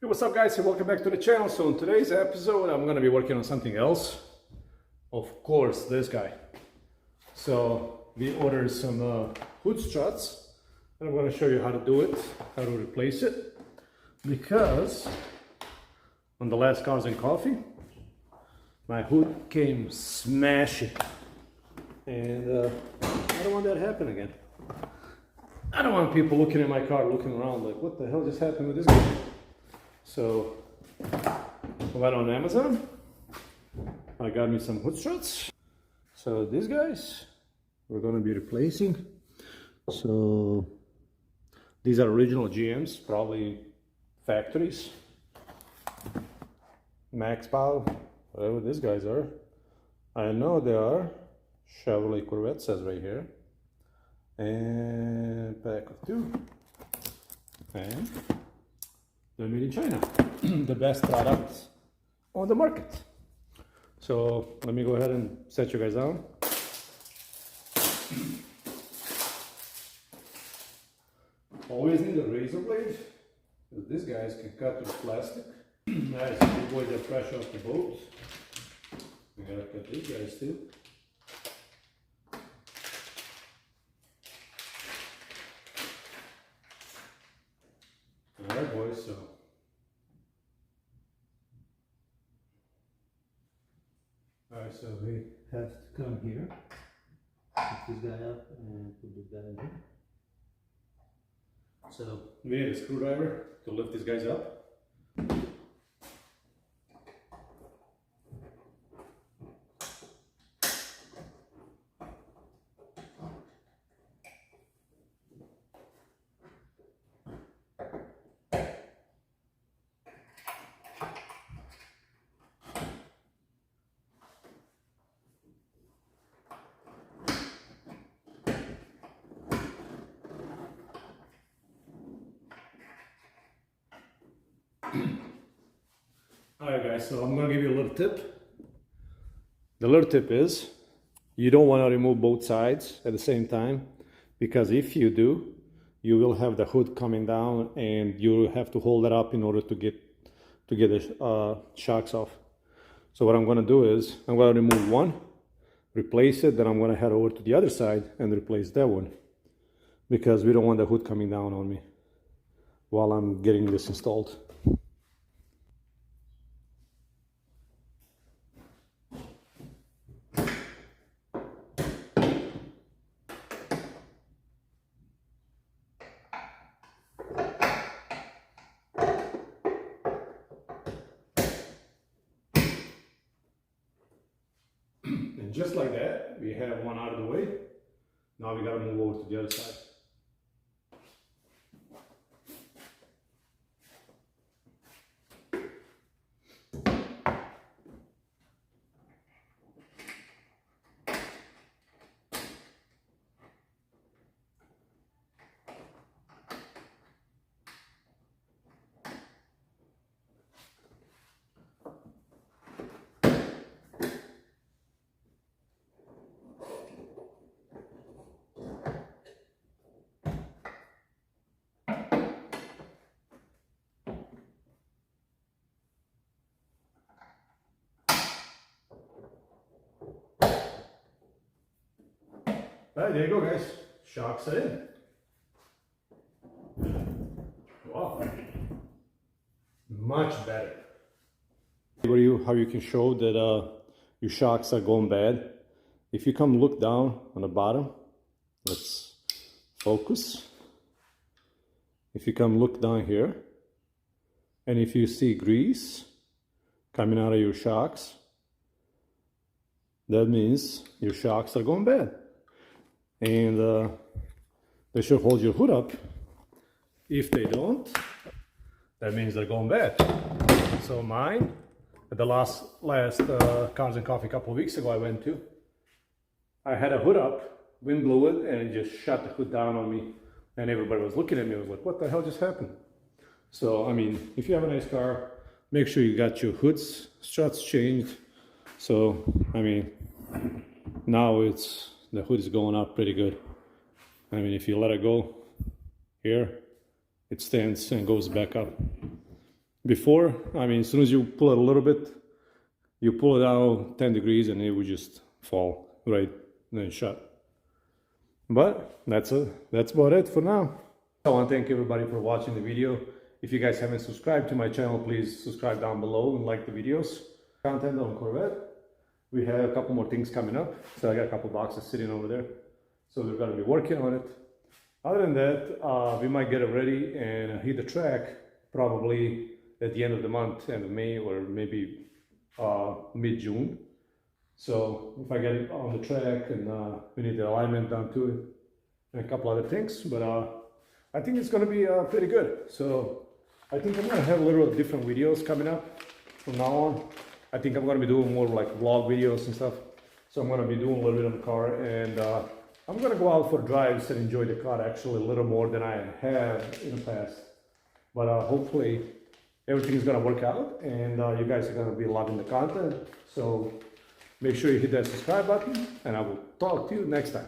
Hey, what's up guys, and welcome back to the channel. So in today's episode I'm going to be working on something else. Of course, this guy. So we ordered some hood struts and I'm going to show you how to do it, how to replace it, because on the last Cars and Coffee my hood came smashing and I don't want that to happen again. I don't want people looking at my car, looking around like, what the hell just happened with this guy? So I went on Amazon, I got me some hood struts. So these guys we're going to be replacing. So these are original GMs, probably factories, max power, whatever these guys are. I know they are Chevrolet Corvette, says right here, and pack of two, and they're made in China. The best product on the market. So let me go ahead and set you guys down. Always need a razor blade, because these guys can cut through plastic. Nice, avoid the pressure off the boat. We gotta cut these guys too. Alright boys, so alright, so we have to come here, pick this guy up and put this guy in here. So we need a screwdriver to lift these guys up. Alright guys, so I'm going to give you a little tip. The little tip is, you don't want to remove both sides at the same time, because if you do, you will have the hood coming down and you have to hold it up in order to get the shocks off. So what I'm going to do is, I'm going to remove one, replace it, then I'm going to head over to the other side and replace that one, because we don't want the hood coming down on me while I'm getting this installed. And just like that, we have one out of the way. Now we got to move over to the other side. Alright, there you go guys, shocks are in. Wow, much better. How you can show that your shocks are going bad. If you come look down on the bottom, let's focus. If you come look down here, and if you see grease coming out of your shocks, that means your shocks are going bad. And they should hold your hood up. If they don't, that means they're going bad. So mine, at the last Cars and Coffee a couple of weeks ago I went to, I had a hood up, wind blew it, and it just shut the hood down on me. And everybody was looking at me, I was like, what the hell just happened? So, I mean, if you have a nice car, make sure you got your hoods, struts changed. So, I mean, now the hood is going up pretty good. I mean, if you let it go here, it stands and goes back up. Before, I mean, as soon as you pull it a little bit, you pull it out 10 degrees and it would just fall right then shut. But that's about it for now. I want to thank everybody for watching the video. If you guys haven't subscribed to my channel, please subscribe down below and like the videos. Content on Corvette. We have a couple more things coming up. So I got a couple boxes sitting over there. So we're going to be working on it. Other than that, we might get it ready and hit the track probably at the end of the month, end of May, or maybe mid-June. So if I get it on the track and we need the alignment done to it and a couple other things, but I think it's going to be pretty good. So I think I'm going to have a little different videos coming up from now on. I think I'm going to be doing more like vlog videos and stuff. So I'm going to be doing a little bit on the car, and I'm going to go out for drives and enjoy the car actually a little more than I have in the past. But hopefully everything is going to work out, and you guys are going to be loving the content. So make sure you hit that subscribe button, and I will talk to you next time.